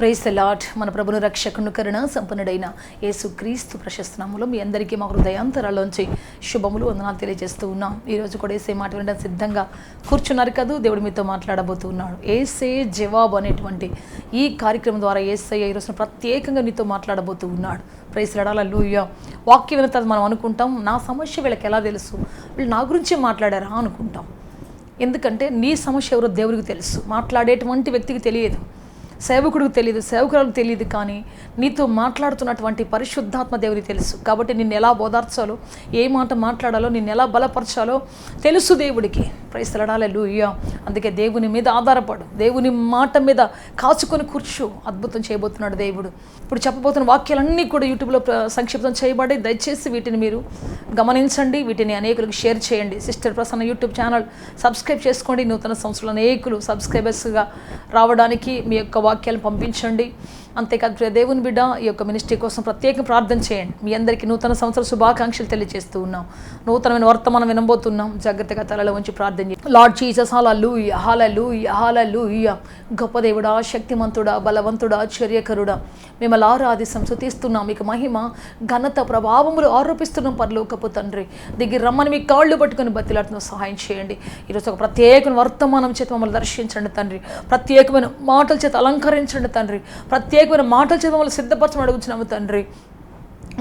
Praise the lord. మన ప్రభుని రక్షకుని కరుణ సంపన్నుడైన యేసుక్రీస్తు ప్రశస్త నామములో మీ అందరికీ మా హృదయాంతరాల్లోంచి శుభములు వందనాలు తెలియజేస్తూ ఉన్నాం. ఈరోజు కూడా ఏసే మాట వినడం సిద్ధంగా కూర్చున్నారు కదా. దేవుడు మీతో మాట్లాడబోతున్నాడు. ఏసే జవాబు అనేటువంటి ఈ కార్యక్రమం ద్వారా యేసయ్య ఈరోజు ప్రత్యేకంగా నీతో మాట్లాడబోతూ ఉన్నాడు. ప్రైజ్ హల్లెలూయా. వాక్యం విన్న తర్వాత మనం అనుకుంటాం, నా సమస్య వీళ్ళకి ఎలా తెలుసు, వీళ్ళు నా గురించే మాట్లాడారా అనుకుంటాం. ఎందుకంటే నీ సమస్య ఎవరో దేవుడికి తెలుసు, మాట్లాడేటువంటి వ్యక్తికి తెలియదు, సేవకుడికి తెలియదు, సేవకురాలకు తెలియదు, కానీ నీతో మాట్లాడుతున్నటువంటి పరిశుద్ధాత్మ దేవుడికి తెలుసు. కాబట్టి నిన్ను ఎలా బోధార్చాలో, ఏ మాట మాట్లాడాలో, నిన్ను ఎలా బలపరచాలో తెలుసు దేవుడికి. ప్రైజ్ హల్లెలూయా. అందుకే దేవుని మీద ఆధారపడు, దేవుని మాట మీద కాచుకొని కూర్చో. అద్భుతం చేయబోతున్నాడు దేవుడు. ఇప్పుడు చెప్పబోతున్న వాక్యాలన్నీ కూడా యూట్యూబ్లో సంక్షిప్తం చేయబడి, దయచేసి వీటిని మీరు గమనించండి, వీటిని అనేకులకు షేర్ చేయండి. Sister Prasanna YouTube channel subscribe చేసుకోండి. నూతన సంవత్సరంలో అనేకులు సబ్స్క్రైబర్స్గా రావడానికి మీ యొక్క వాక్యాలను పంపించండి. అంతేకాదు ప్రియ దేవుని బిడ్డ, ఈ యొక్క మినిస్ట్రీ కోసం ప్రత్యేక ప్రార్థన చేయండి. మీ అందరికీ నూతన సంవత్సర శుభాకాంక్షలు తెలియజేస్తూ ఉన్నాం. నూతనమైన వర్తమానం వినబోతున్నాం. జాగ్రత్తగా తలలో ఉంచి ప్రార్థన చేయండి. లార్డ్ జీసస్, హల్లెలూయా, హల్లెలూయా, హల్లెలూయా. గొప్ప దేవుడా, శక్తిమంతుడా, బలవంతుడా, ఆశ్చర్యకరుడా, మిమ్మల్ని ఆరాధిస్తాం, స్తుతిస్తున్నాం. మీకు మహిమ, ఘనత, ప్రభావములు ఆరోపిస్తున్నాం. పరలోకపు తండ్రి, దిగి రమ్మని మీ కాళ్ళు పట్టుకొని బతిలాడుతున్న సహాయం చేయండి. ఈరోజు ఒక ప్రత్యేకమైన వర్తమానం చేత మమ్మల్ని దర్శించండి తండ్రి. ప్రత్యేకమైన మాటల చేత అలంకరించండి తండ్రి. ప్రత్యేకమైన మాటల చేత మమ్మల్ని సిద్ధపరచమని అడుగుతున్నాము తండ్రి.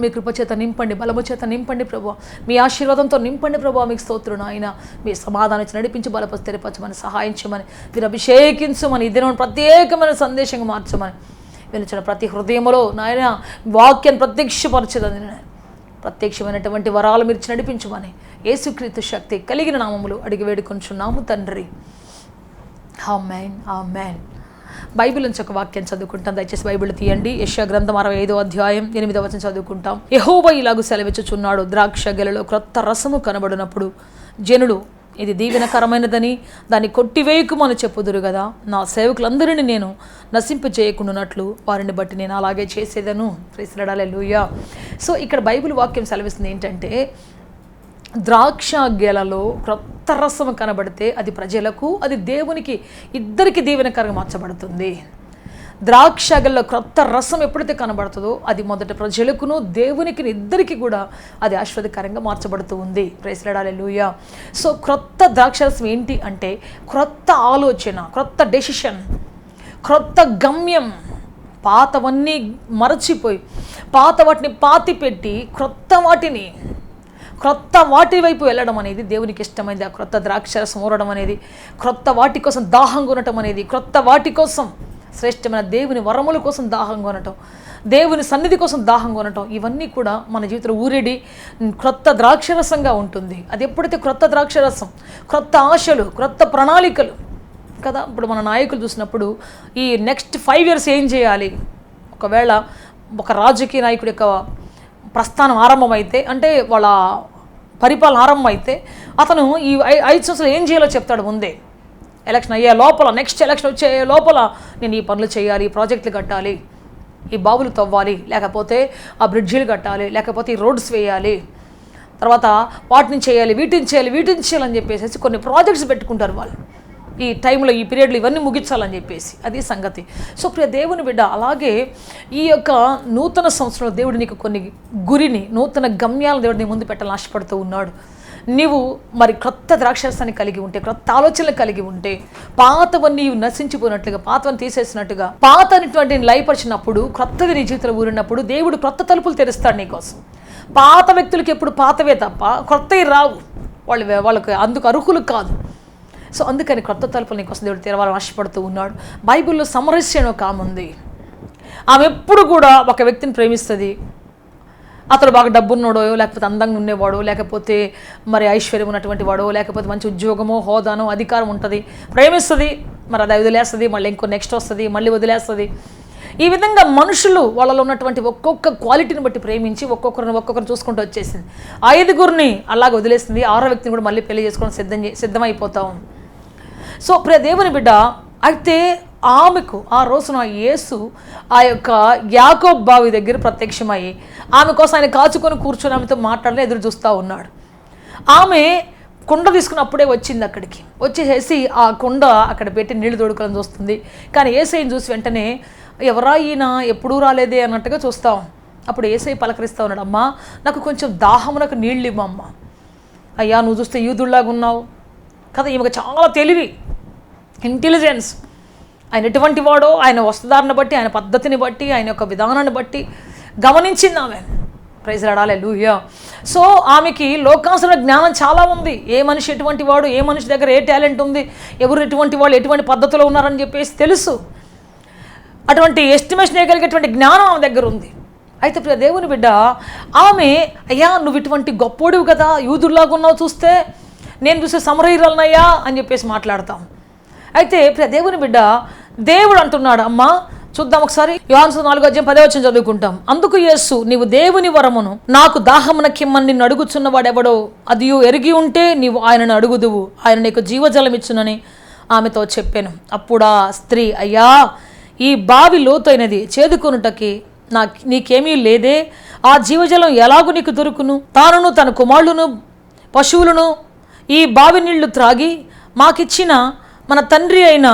మీ కృప చేత నింపండి, బలము చేత నింపండి ప్రభువా, మీ ఆశీర్వాదంతో నింపండి ప్రభువా. మీకు స్తోత్రం నాయన. మీ సమాధానం ఇచ్చి నడిపించి బలపరిచి స్థిరపరచమని, సహాయం చేయమని, మీరు అభిషేకించమని, ఈ దినం ప్రత్యేకమైన సందేశంగా మార్చమని, వినిచిన ప్రతి హృదయంలో నాయన వాక్యాన్ని ప్రత్యక్షపరచదని, ప్రత్యక్షమైనటువంటి వరాలు మీరు ఇచ్చి నడిపించమని, యేసుక్రీస్తు శక్తి కలిగిన నామములు అడిగి వేడుకొంచున్నాము తండ్రి. ఆమేన్, ఆమేన్. బైబిల్ నుంచి ఒక వాక్యం చదువుకుంటాం. దయచేసి బైబిల్ తీయండి. యెషయా గ్రంథం 65వ అధ్యాయం 8వ వచనం చదువుకుంటాం. యెహోవా ఇలాగు సెలవిచ్చుచున్నాడు, ద్రాక్ష గెలలో క్రొత్త రసము కనబడినప్పుడు జనులు ఇది దీవెనకరమైనదని దాన్ని కొట్టివేయకుమని చెప్పుదురు కదా. నా సేవకులందరినీ నేను నశింపజేయకుండానట్లు వారిని బట్టి నేను అలాగే చేసేదను. ప్రైజ్ హల్లెలూయా. సో ఇక్కడ బైబిల్ వాక్యం సెలవిస్తుంది ఏంటంటే, ద్రాక్ష గెలలో క్రొత్త రసము కనబడితే అది ప్రజలకు, అది దేవునికి, ఇద్దరికి దీవెనకరంగా మార్చబడుతుంది. ద్రాక్ష గెలలో క్రొత్త రసం ఎప్పుడైతే కనబడుతుందో అది మొదట ప్రజలకును, దేవునికి, ఇద్దరికి కూడా అది ఆశీర్వాదకరంగా మార్చబడుతూ ఉంది. ప్రైజ్ హల్లెలూయా. సో క్రొత్త ద్రాక్షరసం ఏంటి అంటే, క్రొత్త ఆలోచన, క్రొత్త డెసిషన్, క్రొత్త గమ్యం. పాతవన్నీ మరచిపోయి, పాత వాటిని పాతిపెట్టి క్రొత్త వాటి వైపు వెళ్ళడం అనేది దేవునికి ఇష్టమైంది. ఆ క్రొత్త ద్రాక్షరసం ఊరడం అనేది, క్రొత్త వాటి కోసం దాహంగా ఉండటం అనేది, క్రొత్త వాటి కోసం, శ్రేష్టమైన దేవుని వరముల కోసం దాహంగా ఉండటం, దేవుని సన్నిధి కోసం దాహంగా ఉండటం, ఇవన్నీ కూడా మన జీవితంలో ఊరేడి క్రొత్త ద్రాక్షరసంగా ఉంటుంది. అది ఎప్పుడైతే క్రొత్త ద్రాక్షరసం, క్రొత్త ఆశలు, క్రొత్త ప్రణాళికలు కదా. ఇప్పుడు మన నాయకులు చూసినప్పుడు ఈ నెక్స్ట్ 5 years ఏం చేయాలి, ఒకవేళ ఒక రాజకీయ నాయకుడి యొక్క ప్రస్థానం ఆరంభమైతే, అంటే వాళ్ళ పరిపాలన ఆరంభమైతే, అతను ఈ 5 సంవత్సరాలు ఏం చేయాలో చెప్తాడు ముందే. ఎలక్షన్ అయ్యే లోపల, నెక్స్ట్ ఎలక్షన్ వచ్చే లోపల నేను ఈ పనులు చేయాలి, ఈ ప్రాజెక్టులు కట్టాలి, ఈ బావులు తవ్వాలి, లేకపోతే ఆ బ్రిడ్జిలు కట్టాలి, లేకపోతే ఈ రోడ్స్ వేయాలి, తర్వాత వాటిని చేయాలి, వీటిని చేయాలని చెప్పేసి కొన్ని ప్రాజెక్ట్స్ పెట్టుకుంటారు వాళ్ళు. ఈ టైంలో, ఈ పీరియడ్లో ఇవన్నీ ముగించాలని చెప్పేసి, అది సంగతి. సో ప్రియ దేవుని బిడ్డ, అలాగే ఈ యొక్క నూతన సంవత్సరంలో దేవుడు నీకు కొన్ని గురిని, నూతన గమ్యాలను దేవుడు నీ ముందు పెట్టాలని ఆశపడుతూ ఉన్నాడు. నీవు మరి క్రొత్త ద్రాక్షరసాన్ని కలిగి ఉంటే, క్రొత్త ఆలోచనలు కలిగి ఉంటే, పాతవన్నీ నశించిపోయినట్లుగా, పాతవన్నీ తీసేసినట్టుగా, పాత అనేటువంటి లయపరిచినప్పుడు, క్రొత్తది నీ జీవితంలో ఊరినప్పుడు దేవుడు క్రొత్త తలుపులు తెరుస్తాడు నీకోసం. పాత వ్యక్తులకి ఎప్పుడు పాతవే తప్ప క్రొత్తవి రావు, వాళ్ళకి అందుకు అర్హులు కాదు. సో అందుకని క్రొత్త తలుపులు నీకోసం దేవుడు తెరవాలని ఆశపడుతూ ఉన్నాడు. బైబిల్లో సమరస్య అని ఒక ఆమె ఉంది. ఆమె ఎప్పుడు కూడా ఒక వ్యక్తిని ప్రేమిస్తుంది. అతడు బాగా డబ్బున్నోడో, లేకపోతే అందంగా ఉండేవాడో, లేకపోతే మరి ఐశ్వర్యం ఉన్నటువంటి వాడో, లేకపోతే మంచి ఉద్యోగమో, హోదానో, అధికారం ఉంటుంది, ప్రేమిస్తుంది. మరి అది వదిలేస్తుంది, మళ్ళీ ఇంకో నెక్స్ట్ వస్తుంది, మళ్ళీ వదిలేస్తుంది. ఈ విధంగా మనుషులు వాళ్ళలో ఉన్నటువంటి ఒక్కొక్క క్వాలిటీని బట్టి ప్రేమించి ఒక్కొక్కరిని చూసుకుంటూ వచ్చేసింది. 5గురిని అలాగ వదిలేసింది. 6వ వ్యక్తిని కూడా మళ్ళీ పెళ్లి చేసుకోవడం సిద్ధమైపోతాం. సో ప్రియ దేవుని బిడ్డ, అయితే ఆమెకు ఆ రోజున యేసు ఆ యొక్క యాకోబు బావి దగ్గర ప్రత్యక్షమై ఆమె కోసం ఆయన కాచుకొని కూర్చొని ఆమెతో మాట్లాడాలని ఎదురు చూస్తూ ఉన్నాడు. ఆమె కుండ తీసుకుని అప్పుడే వచ్చింది. అక్కడికి వచ్చేసేసి ఆ కుండ అక్కడ పెట్టి నీళ్లు తోడుకోవాలని చూస్తుంది. కానీ యేసయ్యని చూసి వెంటనే ఎవరా ఈయన ఎప్పుడూ రాలేదే అన్నట్టుగా చూస్తాం. అప్పుడు యేసయ్య పలకరిస్తూ ఉన్నాడు, అమ్మా నాకు కొంచెం దాహమునకు నీళ్ళు ఇవ్వమ్మా. అయ్యా నువ్వు చూస్తే యూదుల్లాగా ఉన్నావు కదా, ఈమెకు చాలా తెలివి, ఇంటెలిజెన్స్. ఆయన ఎటువంటి వాడో ఆయన వస్త్రధారణ బట్టి, ఆయన పద్ధతిని బట్టి, ఆయన యొక్క విధానాన్ని బట్టి గమనించింది ఆమె. ప్రైజ్ లార్డ్, హల్లెలూయా. సో ఆమెకి లోకాసుర జ్ఞానం చాలా ఉంది. ఏ మనిషి ఎటువంటి వాడు, ఏ మనిషి దగ్గర ఏ టాలెంట్ ఉంది, ఎవరు ఎటువంటి వాళ్ళు ఎటువంటి పద్ధతిలో ఉన్నారని చెప్పేసి తెలుసు. అటువంటి ఎస్టిమేషన్ వేయగలిగేటువంటి జ్ఞానం ఆమె దగ్గర ఉంది. అయితే ప్రియ దేవుని బిడ్డ, ఆమె అయ్యా నువ్వు ఇటువంటి గొప్పోడివి కదా, యూదుల్లాగా ఉన్నావు, చూస్తే నేను చూస్తే సమరయురాలనయ్యా అని చెప్పేసి మాట్లాడతాం. అయితే ప్రియ దేవుని బిడ్డ, దేవుడు అంటున్నాడు, అమ్మా చూద్దాం ఒకసారి, యోహాను 4:10 చదువుకుంటాం. అందుకు యేసు, నీవు దేవుని వరమును నాకు దాహమునకిమ్మని నిన్ను అడుగుచున్నవాడెవడో అదియు ఎరిగి ఉంటే నీవు ఆయనను అడుగుదువు, ఆయన నీకు జీవజలం ఇచ్చునని ఆమెతో చెప్పాను. అప్పుడు ఆ స్త్రీ, అయ్యా ఈ బావి లోతైనది, చేదుకొనుటకి నీకేమీ లేదే, ఆ జీవజలం ఎలాగూ నీకు దొరుకును? తానును తన కుమారులను పశువులను ఈ బావి నీళ్లు త్రాగి మాకిచ్చిన మన తండ్రి అయిన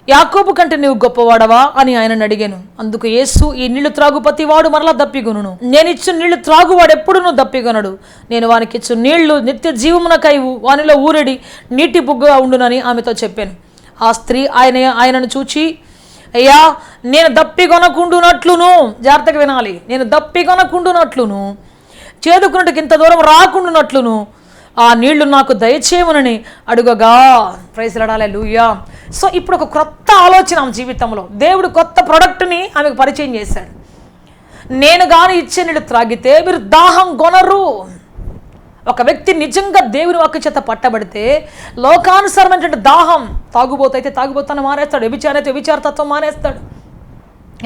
యాకోబు కంటే నీవు గొప్పవాడవా అని ఆయనను అడిగాను. అందుకు యేసు, ఈ నీళ్లు త్రాగు ప్రతివాడు మరలా దప్పిగొనును, నేను ఇచ్చిన నీళ్లు త్రాగువాడు ఎప్పుడునూ దప్పిగొనడు, నేను వానికి ఇచ్చు నీళ్లు నిత్య జీవమునకై వానిలో ఊరడి నీటి బుగ్గగా ఉండునని ఆమెతో చెప్పాను. ఆ స్త్రీ ఆయనను చూచి, అయ్యా నేను దప్పిగొనకుండునట్లును, జాగ్రత్తగా వినాలి, నేను దప్పిగొనకుండునట్లును, చేదుకున్నట్టుకు ఇంత దూరం రాకుండునట్లును ఆ నీళ్లు నాకు దయచేయమనని అడుగగా. ప్రైజ్ లార్డ్, హల్లెలూయా. సో ఇప్పుడు ఒక క్రొత్త ఆలోచన ఆమె జీవితంలో, దేవుడు కొత్త ప్రొడక్ట్ని ఆమెకు పరిచయం చేశాడు. నేను కానీ ఇచ్చే నీళ్ళు త్రాగితే మీరు దాహం కొనరు. ఒక వ్యక్తి నిజంగా దేవుని వాక్య చేత పట్టబడితే లోకానుసారమైనటువంటి దాహం, తాగుబోతైతే తాగుబోతాను మానేస్తాడు, వ్యభిచారైతే వ్యభిచారతత్వం మానేస్తాడు.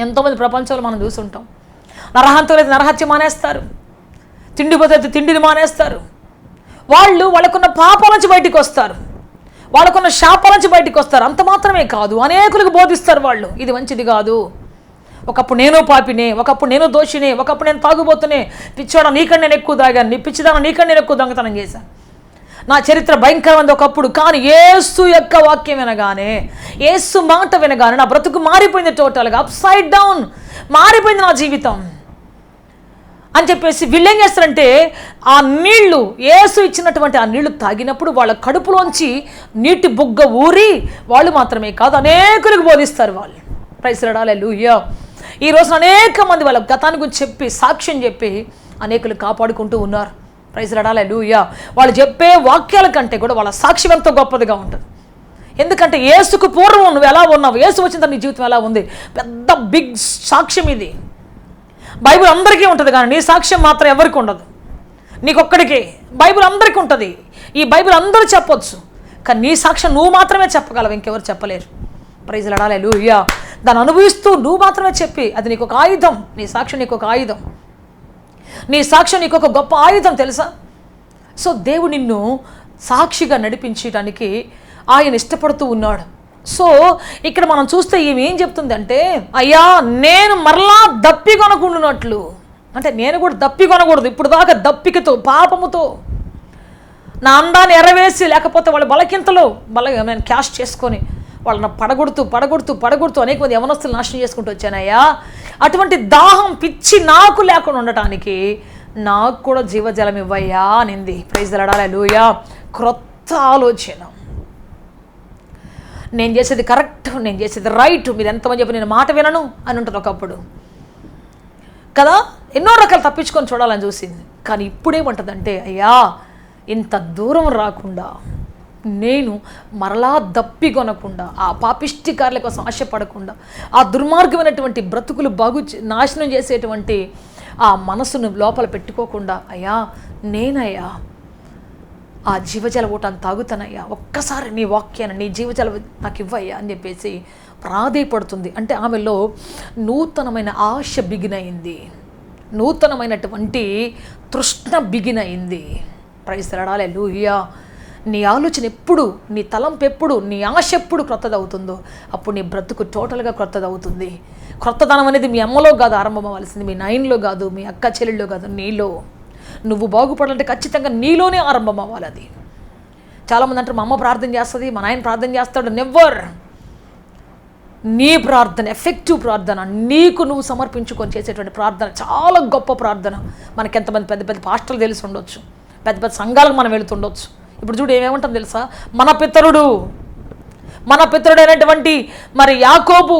ఎంతోమంది ప్రపంచంలో మనం చూస్తుంటాం. నరహంతులు అయితే నరహత్య మానేస్తారు, తిండిపోతే తిండిని మానేస్తారు. వాళ్ళకున్న పాపాల నుంచి బయటికి వస్తారు, వాళ్ళకున్న శాపాల నుంచి బయటికి వస్తారు. అంత మాత్రమే కాదు, అనేకులకు బోధిస్తారు వాళ్ళు, ఇది మంచిది కాదు. ఒకప్పుడు నేను పాపినే, ఒకప్పుడు నేను దోషినే, ఒకప్పుడు నేను తాగుబోతునే, పిచ్చోడ నీకన్నా నేను ఎక్కువ తాగాను, నీ పిచ్చిదాన నీకన్నా నేను ఎక్కువ దొంగతనం చేశాను, నా చరిత్ర భయంకరమైంది ఒకప్పుడు. కానీ యేసు యొక్క వాక్యం వినగానే, యేసు మాట వినగానే నా బ్రతుకు మారిపోయింది, టోటల్గా అప్సైడ్ డౌన్ మారిపోయింది నా జీవితం అని చెప్పేసి వీళ్ళు ఏం చేస్తారంటే, ఆ నీళ్లు, యేసు ఇచ్చినటువంటి ఆ నీళ్లు తాగినప్పుడు వాళ్ళ కడుపులోంచి నీటి బుగ్గ ఊరి వాళ్ళు మాత్రమే కాదు అనేకులకు బోధిస్తారు వాళ్ళు. ప్రైజ్ లార్డ్, హల్లెలూయా. ఈ రోజున అనేక మంది వాళ్ళ గతాన్ని గురించి చెప్పి, సాక్ష్యం చెప్పి అనేకులు కాపాడుకుంటూ ఉన్నారు. ప్రైజ్ లార్డ్, హల్లెలూయా. వాళ్ళు చెప్పే వాక్యాల కంటే కూడా వాళ్ళ సాక్ష్యం ఎంతో గొప్పదిగా ఉంటుంది. ఎందుకంటే యేసుకు పూర్వం నువ్వు ఎలా ఉన్నావు, యేసు వచ్చిన తర్వాత నీ జీవితం ఎలా ఉంది, పెద్ద బిగ్ సాక్ష్యం ఇది. బైబిల్ అందరికీ ఉంటుంది కానీ నీ సాక్ష్యం మాత్రం ఎవరికి ఉండదు, నీకొక్కడికి. బైబిల్ అందరికీ ఉంటుంది, ఈ బైబిల్ అందరూ చెప్పొచ్చు, కానీ నీ సాక్ష్యం నువ్వు మాత్రమే చెప్పగలవు, ఇంకెవరు చెప్పలేరు. ప్రైజ్ లార్డ్, హల్లెలూయా. దాన్ని అనుభవిస్తూ నువ్వు మాత్రమే చెప్పి, అది నీకు ఒక ఆయుధం. నీ సాక్ష్యం నీకు ఒక ఆయుధం, నీ సాక్ష్యం నీకు ఒక గొప్ప ఆయుధం, తెలుసా? సో దేవుడు నిన్ను సాక్షిగా నడిపించడానికి ఆయన ఇష్టపడుతూ ఉన్నాడు. సో ఇక్కడ మనం చూస్తే ఈమె ఏం చెప్తుందంటే, అయ్యా నేను మరలా దప్పికొనకుండునట్లు, అంటే నేను కూడా దప్పికొనకూడదు. ఇప్పుడు దాకా దప్పికతో, పాపముతో నా అందాన్ని ఎరవేసి, లేకపోతే వాళ్ళ బలకింతలో నేను క్యాష్ చేసుకొని వాళ్ళని పడగొడుతూ అనేక మంది యవనస్తులు నాశనం చేసుకుంటూ వచ్చానయ్యా. అటువంటి దాహం, పిచ్చి నాకు లేకుండా ఉండటానికి నాకు కూడా జీవజలం ఇవ్వయ్యా అనింది. ప్రైజ్ ది లార్డ్, హల్లెలూయా. క్రొత్త ఆలోచన, నేను చేసేది కరెక్ట్, నేను చేసేది రైట్, మీరు ఎంతమంది చెప్పి నేను మాట వినను అని ఉంటుంది ఒకప్పుడు కదా. ఎన్నో రకాలు తప్పించుకొని చూడాలని చూసింది. కానీ ఇప్పుడేమంటుందంటే, అయ్యా ఇంత దూరం రాకుండా, నేను మరలా దప్పికొనకుండా, ఆ పాపిష్టి కార్యాల కోసం ఆశపడకుండా, ఆ దుర్మార్గమైనటువంటి బ్రతుకులు నాశనం చేసేటువంటి ఆ మనసును లోపల పెట్టుకోకుండా, అయ్యా నేనయ్యా ఆ జీవజల ఊటాన్ని తాగుతానయ్యా, ఒక్కసారి నీ వాక్యాన్ని, నీ జీవజల నాకు ఇవ్వయ్యా అని చెప్పేసి ప్రాధేయపడుతుంది. అంటే ఆమెలో నూతనమైన ఆశ బిగినయింది, నూతనమైనటువంటి తృష్ణ బిగినయింది. ప్రైజ్ ది లార్డ్, హల్లెలూయా. నీ ఆలోచన ఎప్పుడు, నీ తలంపు ఎప్పుడు, నీ ఆశ ఎప్పుడు క్రొత్తదవుతుందో అప్పుడు నీ బ్రతుకు టోటల్గా క్రొత్తదవుతుంది. క్రొత్తదనం అనేది మీ అమ్మలో కాదు ఆరంభం అవ్వాల్సింది, మీ నాయనలో కాదు, మీ అక్క చెల్లెల్లో కాదు, నీలో. నువ్వు బాగుపడాలంటే ఖచ్చితంగా నీలోనే ఆరంభం అవ్వాలి. అది చాలామంది అంటారు, మా అమ్మ ప్రార్థన చేస్తుంది, మా నాయన ప్రార్థన చేస్తాడు. నెవర్. నీ ప్రార్థన, ఎఫెక్టివ్ ప్రార్థన, నీకు నువ్వు సమర్పించుకొని చేసేటువంటి ప్రార్థన చాలా గొప్ప ప్రార్థన. మనకి ఎంతమంది పెద్ద పెద్ద పాస్టర్లు తెలిసి ఉండొచ్చు, పెద్ద పెద్ద సంఘాలకు మనం వెళుతుండొచ్చు. ఇప్పుడు చూడు ఏమేమంటాం తెలుసా, మన పితరుడైనటువంటి మరి యాకోబు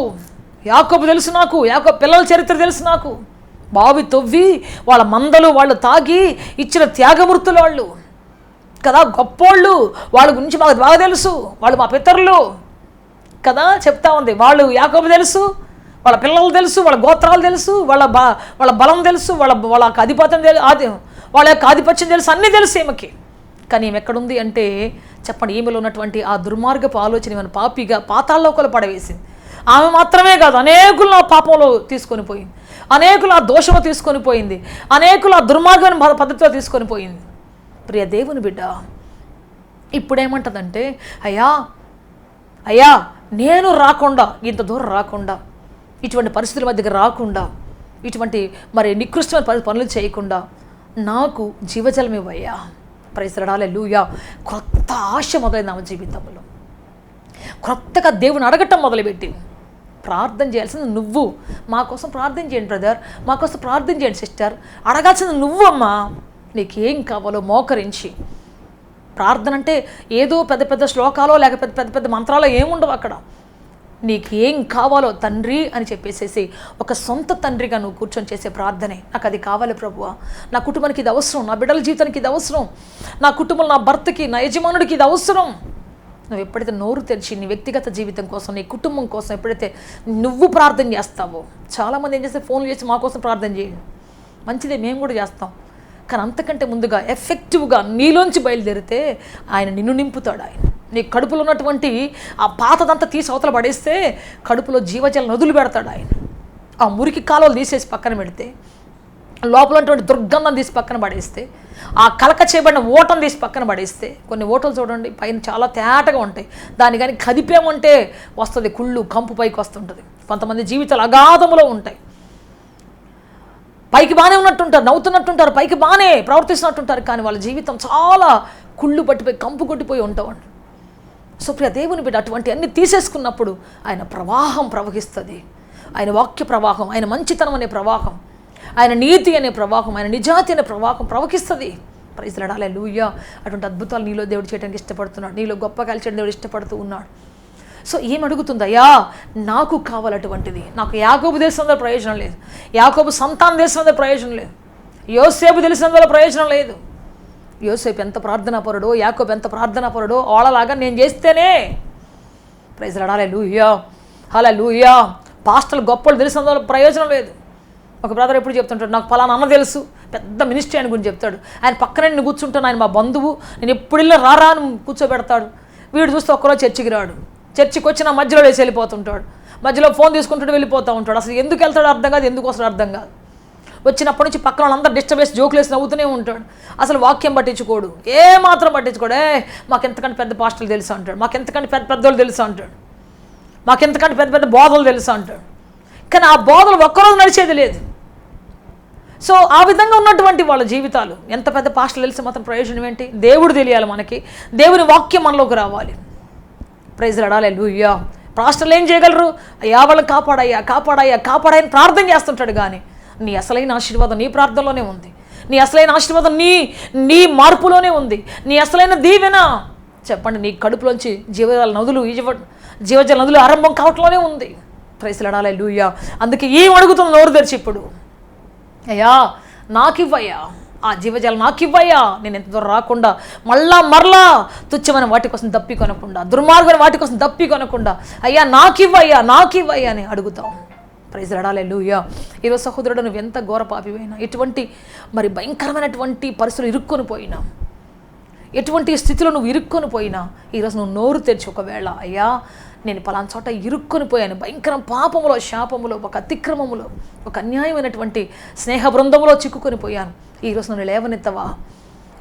తెలుసు నాకు, యాకోబు పిల్లల చరిత్ర తెలుసు నాకు. బావి తవ్వి వాళ్ళ మందలు వాళ్ళు తాగి ఇచ్చిన త్యాగమూర్తులు వాళ్ళు కదా, గొప్పోళ్ళు. వాళ్ళ గురించి మాకు బాగా తెలుసు, వాళ్ళు మా పితరులు కదా చెప్తా ఉంది. వాళ్ళు యాకోబు తెలుసు, వాళ్ళ పిల్లలు తెలుసు, వాళ్ళ గోత్రాలు తెలుసు, వాళ్ళ బలం తెలుసు, వాళ్ళ ఆధిపత్యం వాళ్ళ యొక్క ఆధిపత్యం తెలుసు, అన్నీ తెలుసు ఈమెకి. కానీ ఈమె ఎక్కడుంది అంటే చెప్పండి, ఈమెలో ఉన్నటువంటి ఆ దుర్మార్గపు ఆలోచన ఈమెను పాపిగా పాతాళలోకలు పడవేసింది. ఆమె మాత్రమే కాదు, అనేకులు ఆ పాపంలో తీసుకొని పోయింది, అనేకులు ఆ దోషము తీసుకొని పోయింది, అనేకులు ఆ దుర్మార్గమైన పద్ధతిలో తీసుకొని పోయింది. ప్రియ దేవుని బిడ్డ ఇప్పుడేమంటుందంటే, అయ్యా నేను రాకుండా, ఇంత దూరం రాకుండా, ఇటువంటి పరిస్థితుల మధ్యకి రాకుండా, ఇటువంటి మరి నికృష్టమైన పనులు చేయకుండా నాకు జీవజలం ఇవ్వయ్యా. ప్రైజ్ ది లార్డ్, హల్లెలూయా. కొత్త ఆశ మొదలైంది ఆమె జీవితంలో. కొత్తగా దేవుని అడగటం మొదలుపెట్టింది. ప్రార్థన చేయాల్సింది నువ్వు. మా కోసం ప్రార్థన చేయండి బ్రదర్, మా కోసం ప్రార్థన చేయండి సిస్టర్. అడగాల్సింది నువ్వు అమ్మా. నీకేం కావాలో మోకరించి ప్రార్థన అంటే ఏదో పెద్ద పెద్ద శ్లోకాలో లేక పెద్ద పెద్ద మంత్రాలో ఏముండవు అక్కడ. నీకు ఏం కావాలో తండ్రి అని చెప్పేసేసి ఒక సొంత తండ్రిగా నువ్వు కూర్చొని చేసే ప్రార్థనే. నాకు అది కావాలి ప్రభువా, నా కుటుంబానికి ఇది అవసరం, నా బిడ్డల జీవితానికి ఇది అవసరం, నా కుటుంబంలో నా భర్తకి, నా యజమానుడికి ఇది అవసరం. నువ్వు ఎప్పుడైతే నోరు తెరిచి నీ వ్యక్తిగత జీవితం కోసం, నీ కుటుంబం కోసం ఎప్పుడైతే నువ్వు ప్రార్థన చేస్తావో, చాలామంది ఏం చేస్తే ఫోన్లు చేసి మా కోసం ప్రార్థన చేయండి, మంచిదే, మేము కూడా చేస్తాం. కానీ అంతకంటే ముందుగా ఎఫెక్టివ్గా నీలోంచి బయలుదేరితే ఆయన నిన్ను నింపుతాడు. ఆయన నీ కడుపులో ఉన్నటువంటి ఆ పాతదంతా తీసి అవతల పడేస్తే కడుపులో జీవజల నదులు పెడతాడు ఆయన. ఆ మురికి కాలువలు తీసేసి పక్కన పెడితే, లోపల ఉన్నటువంటి దుర్గంధం తీసి పక్కన పడేస్తే, ఆ కలక చేయబడిన ఓటను తీసి పక్కన పడేస్తే, కొన్ని ఓటలు చూడండి పైన చాలా తేటగా ఉంటాయి, దాన్ని కానీ కదిపామంటే వస్తుంది కుళ్ళు, కంపు పైకి వస్తుంటుంది. కొంతమంది జీవితాలు అగాధములో ఉంటాయి. పైకి బాగానే ఉన్నట్టుంటారు, నవ్వుతున్నట్టుంటారు, పైకి బాగానే ప్రవర్తిస్తున్నట్టుంటారు, కానీ వాళ్ళ జీవితం చాలా కుళ్ళు పట్టిపోయి కంపు కొట్టిపోయి ఉంటామండి. సో ప్రియ దేవుని బిడ్డ అటువంటి అన్ని తీసేసుకున్నప్పుడు ఆయన ప్రవాహం ప్రవహిస్తుంది. ఆయన వాక్య ప్రవాహం, ఆయన మంచితనం అనే ప్రవాహం, ఆయన నీతి అనే ప్రవాహం, ఆయన నిజాతి అనే ప్రవాహం ప్రవహిస్తుంది. ప్రైజ్ ది లార్డ్, హల్లెలూయా. అటువంటి అద్భుతాలు నీలో దేవుడు చేయడానికి ఇష్టపడుతున్నాడు, నీలో గొప్ప కలిసి దేవుడు ఇష్టపడుతూ ఉన్నాడు. సో ఏం అడుగుతుందయ్యా, నాకు కావాలటువంటిది. నాకు యాకోబు తెలిసినందులో ప్రయోజనం లేదు, యాకోబు సంతానం తెలిసినందులో ప్రయోజనం లేదు, యోసేపు తెలిసినందులో ప్రయోజనం లేదు. యోసేపు ఎంత ప్రార్థనాపరుడో, యాకోబు ఎంత ప్రార్థనాపరుడో వాళ్ళలాగా నేను చేస్తేనే. ప్రైజ్ ది లార్డ్, హల్లెలూయా, హల్లెలూయా. పాస్టర్లు గొప్పలు తెలిసినందులో ప్రయోజనం లేదు. ఒక బ్రదర్ ఎప్పుడు చెప్తుంటాడు, నాకు పలానా అన్న తెలుసు, పెద్ద మినిస్ట్రీ ఆయన గురించి చెప్తాడు, ఆయన పక్కనే నేను కూర్చుంటాను, ఆయన మా బంధువు, నేను ఎప్పుడు ఇలా రారా అని కూర్చోబెడతాడు. వీడు చూస్తే ఒక్కరోజు చర్చికి రాడు, చర్చికి వచ్చిన మధ్యలో వేసి వెళ్ళిపోతుంటాడు, మధ్యలో ఫోన్ తీసుకుంటాడు, వెళ్ళిపోతూ ఉంటాడు. అసలు ఎందుకు వెళ్తాడో అర్థం కాదు, ఎందుకు వస్తాడో అర్థం కాదు. వచ్చినప్పటి నుంచి పక్కన వాళ్ళందరూ డిస్టర్బ్ చేసి జోకులు వేసి నవ్వుతూనే ఉంటాడు. అసలు వాక్యం పట్టించుకోడు, ఏమాత్రం పట్టించుకోడు. మాకెంతకంటే పెద్ద పాస్టర్లు తెలుసు అంటాడు, మాకెంతకంటే పెద్ద పెద్దోళ్ళు తెలుసు అంటాడు, మాకెంతకంటే పెద్ద పెద్ద బోధలు తెలుసు అంటాడు. కానీ ఆ బోధలు ఒక్కరోజు నడిచేది లేదు. సో ఆ విధంగా ఉన్నటువంటి వాళ్ళ జీవితాలు, ఎంత పెద్ద పాస్టర్లు తెలిసి మాత్రం ప్రయోజనం ఏంటి? దేవుడు తెలియాలి మనకి, దేవుని వాక్యం మనలోకి రావాలి. ప్రైజ్ ది లార్డ్, హల్లెలూయా. పాస్టర్లు ఏం చేయగలరు? అయ్యా వాళ్ళని కాపాడయ్యా, కాపాడయ్యా, కాపాడని ప్రార్థన చేస్తుంటాడు. కానీ నీ అసలైన ఆశీర్వాదం నీ ప్రార్థనలోనే ఉంది, నీ అసలైన ఆశీర్వాదం నీ మార్పులోనే ఉంది, నీ అసలైన దీవెన చెప్పండి నీ కడుపులోంచి జీవజల నదులు ఆరంభం కావట్లోనే ఉంది. ప్రైజ్ ది లార్డ్, హల్లెలూయా. అందుకే ఏం అడుగుతుంది నోరు తెరిచి ఇప్పుడు, అయ్యా నాకివ్వయ్యా, ఆ జీవజాలం నాకివ్వయ్యా, నేను ఎంత దూరం రాకుండా మరలా తుచ్చమైన వాటి కోసం దప్పి కొనకుండా, దుర్మార్గమైన వాటి కోసం దప్పి కొనకుండా, అయ్యా నాకివ్వయ్యా అని అడుగుతాం. ప్రైజ్ ది లార్డ్, హల్లెలూయా. ఈరోజు సహోదరుడు, నువ్వు ఎంత ఘోర పాపివైనా, ఎటువంటి మరి భయంకరమైనటువంటి పరిస్థితులు ఇరుక్కొని పోయినా, ఎటువంటి స్థితిలో నువ్వు ఇరుక్కొని పోయినా, ఈరోజు నువ్వు నోరు తెరిచి ఒకవేళ అయ్యా నేను పలానా చోట ఇరుక్కొని పోయాను, భయంకరం పాపములో, శాపములో, ఒక అతిక్రమములో, ఒక అన్యాయమైనటువంటి స్నేహ బృందంలో చిక్కుకొని పోయాను, ఈరోజు నన్ను లేవనెత్తవా,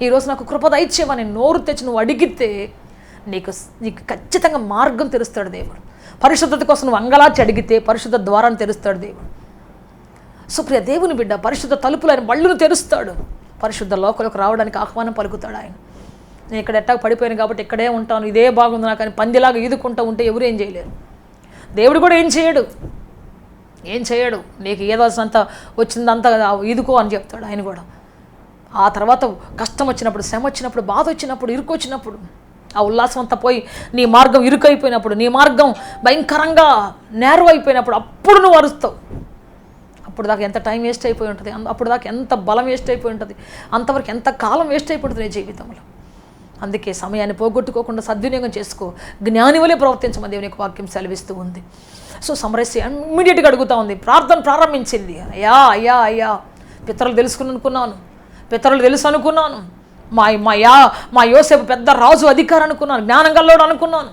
ఈరోజు నాకు కృప దయచేవా, నేను నోరు తెచ్చి నువ్వు అడిగితే నీకు ఖచ్చితంగా మార్గం తెరుస్తాడు దేవుడు. పరిశుద్ధత కోసం నువ్వు అంగలాచి అడిగితే పరిశుద్ధ ద్వారాన్ని తెరుస్తాడు దేవుడు. సో ప్రియ దేవుని బిడ్డ, పరిశుద్ధ తలుపులు ఆయన బళ్ళును తెరుస్తాడు, పరిశుద్ధ లోకంలోకి రావడానికి ఆహ్వానం పలుకుతాడు ఆయన. నేను ఇక్కడ ఎట్టాగా పడిపోయాను కాబట్టి ఇక్కడే ఉంటాను, ఇదే బాగుంది నాకు అని పందిలాగా ఈదుకుంటూ ఉంటే ఎవరు ఏం చేయలేరు. దేవుడు కూడా ఏం చేయడు. నీకు ఏదోసంత వచ్చిందంతా ఇదుకో అని చెప్తాడు ఆయన కూడా. ఆ తర్వాత కష్టం వచ్చినప్పుడు, శ్రమ వచ్చినప్పుడు, బాధ వచ్చినప్పుడు, ఇరుకు వచ్చినప్పుడు, ఆ ఉల్లాసం అంతా పోయి నీ మార్గం ఇరుకైపోయినప్పుడు, నీ మార్గం భయంకరంగా నేరం అయిపోయినప్పుడు అప్పుడు నువ్వు అరుస్తావు. అప్పుడు దాకా ఎంత టైం వేస్ట్ అయిపోయి ఉంటుంది, అప్పుడు దాకా ఎంత బలం వేస్ట్ అయిపోయి ఉంటుంది, అంతవరకు ఎంత కాలం వేస్ట్ అయిపోతుంది నీ జీవితంలో. అందుకే సమయాన్ని పోగొట్టుకోకుండా సద్వినియోగం చేసుకో, జ్ఞాని వలె ప్రవర్తించమని దేవుని యొక్క వాక్యం సెలవిస్తూ ఉంది. సో సమరస్య ఇమ్మీడియట్గా అడుగుతూ ఉంది, ప్రార్థన ప్రారంభించింది. అయ్యా పితరులు తెలుసు అనుకున్నాను, మా యోసేపు పెద్ద రాజు అధికారి అనుకున్నాను, జ్ఞానం గల్లోడు అనుకున్నాను,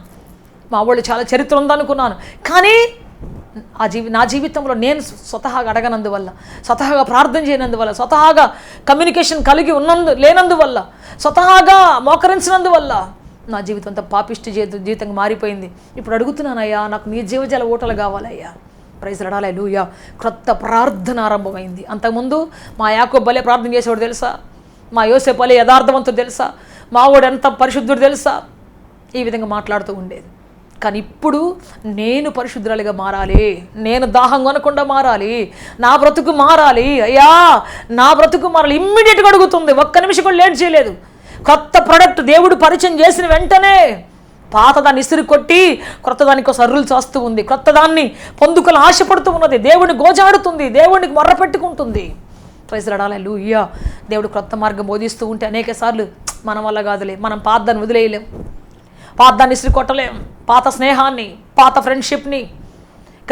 మా వాళ్ళు చాలా చరిత్ర ఉందనుకున్నాను. కానీ నా జీవితంలో నేను స్వతహాగా అడగనందువల్ల, స్వతహాగా ప్రార్థన చేయనందువల్ల, స్వతహాగా కమ్యూనికేషన్ కలిగి లేనందువల్ల, స్వతహాగా మోకరించినందువల్ల నా జీవితం అంతా పాపిష్టి జీవితంగా మారిపోయింది. ఇప్పుడు అడుగుతున్నానయ్యా, నాకు నీ జీవజల ఓటలు కావాలయ్యా. ప్రైజ్ లార్డ్, హల్లెలూయా. క్రొత్త ప్రార్థన ఆరంభమైంది. అంతకుముందు మా యాకోబు భలే ప్రార్థన చేసేవాడు తెలుసా, మా యోసేపు భలే యథార్థవంతుడు తెలుసా, మావాడు ఎంత పరిశుద్ధుడు తెలుసా, ఈ విధంగా మాట్లాడుతూ ఉండేది. కానీ ఇప్పుడు నేను పరిశుద్ధురాలిగా మారాలి, నేను దాహం కొనకుండా మారాలి, నా బ్రతుకు మారాలి, అయ్యా నా బ్రతుకు మారాలి. ఇమ్మీడియట్గా అడుగుతుంది, ఒక్క నిమిషం కూడా లేట్ చేయలేదు. కొత్త ప్రోడక్ట్ దేవుడు పరిచయం చేసిన వెంటనే పాతదాన్ని ఇసిరి కొట్టి క్రొత్త దానికి సర్రులు చేస్తూ ఉంది, క్రొత్త దాన్ని పొందుకలు ఆశపడుతూ ఉన్నది, దేవుడిని గోజాడుతుంది, దేవుడికి మొర్ర పెట్టుకుంటుంది. ప్రైజ్ లార్డ్, హల్లెలూయా. దేవుడు క్రొత్త మార్గం బోధిస్తూ ఉంటే అనేక సార్లు మన వల్ల కాదులే, మనం పాతదాన్ని వదిలేయలేం, పాతదాన్ని ఇసిరి కొట్టలేం, పాత స్నేహాన్ని, పాత ఫ్రెండ్షిప్ని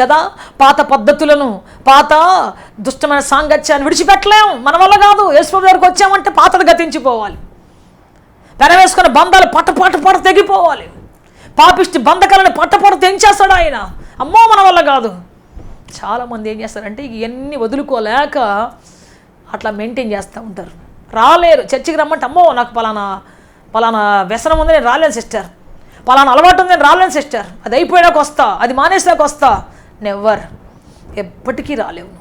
కదా, పాత పద్ధతులను, పాత దుష్టమైన సాంగత్యాన్ని విడిచిపెట్టలేం, మన వల్ల కాదు. యేసు దగ్గరికి వచ్చామంటే పాతది గతించిపోవాలి, పెనవేసుకున్న బంధాలు పట్టపాటు తెగిపోవాలి, పాపిష్టి బంధకాలను పట్టపాటు తెంచేస్తాడు ఆయన. అమ్మో మన వల్ల కాదు. చాలామంది ఏం చేస్తారంటే ఇవన్నీ వదులుకోలేక అట్లా మెయింటైన్ చేస్తూ ఉంటారు. రాలేరు, చర్చికి రమ్మంటే అమ్మో నాకు పలానా వ్యసనం ఉంది, నేను రాలేను సిస్టర్, పలానా అలవాటు ఉంది, నేను రాలేను సిస్టర్, అది అయిపోయాక వస్తా, అది మానేసాక వస్తా. నెవర్, ఎప్పటికీ రాలేవు.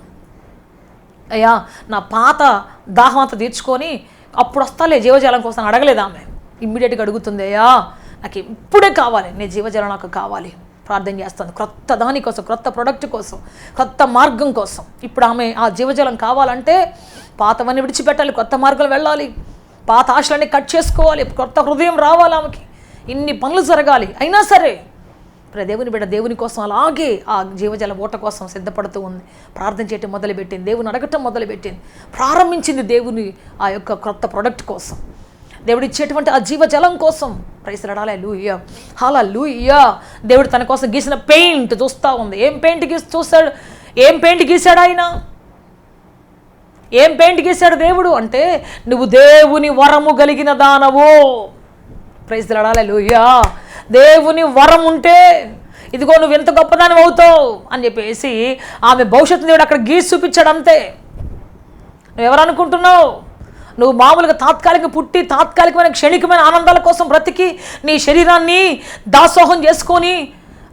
అయ్యా నా పాత దాహం అంతా తీర్చుకొని అప్పుడు వస్తాలే జీవజలం కోసం అడగలేదు ఆమె. ఇమ్మీడియట్గా అడుగుతుంది, అయ్యా నాకు ఇప్పుడే కావాలి, నీ జీవజలం నాకు కావాలి. ప్రార్థన చేస్తాను క్రొత్త దానికోసం, క్రొత్త ప్రొడక్ట్ కోసం, క్రొత్త మార్గం కోసం. ఇప్పుడు ఆమె ఆ జీవజలం కావాలంటే పాతవన్నీ విడిచిపెట్టాలి, కొత్త మార్గాలు వెళ్ళాలి, పాత ఆశలన్నీ కట్ చేసుకోవాలి, కొత్త హృదయం రావాలి ఆమెకి, ఇన్ని పనులు జరగాలి. అయినా సరే దేవుని బిడ్డ దేవుని కోసం అలాగే ఆ జీవజల ఓట కోసం సిద్ధపడుతూ ఉంది, ప్రార్థన చేయటం మొదలుపెట్టింది, దేవుని అడగటం మొదలుపెట్టింది, ప్రారంభించింది దేవుని ఆ యొక్క క్రొత్త ప్రొడక్ట్ కోసం, దేవుడు ఇచ్చేటువంటి ఆ జీవజలం కోసం. ప్రైజ్ లార్డ్, హల్లెలూయా, హల్లెలూయా. దేవుడు తన కోసం గీసిన పెయింట్ చూస్తూ ఉంది. ఏం పెయింట్ గీసాడు ఆయన? ఏం పెయింట్ గీశాడు దేవుడు అంటే, నువ్వు దేవుని వరము కలిగిన దానవు. ప్రైజ్ లార్డ్, హల్లెలూయా. దేవుని వరం ఉంటే ఇదిగో నువ్వు ఎంత గొప్పదాని అవుతావు అని చెప్పేసి ఆమె భవిష్యత్తు దేవుడు అక్కడ గీసి చూపించాడు అంతే. నువ్వెవరు అనుకుంటున్నావు? నువ్వు మామూలుగా తాత్కాలికంగా పుట్టి తాత్కాలికమైన క్షణికమైన ఆనందాల కోసం బ్రతికి నీ శరీరాన్ని దాసోహం చేసుకొని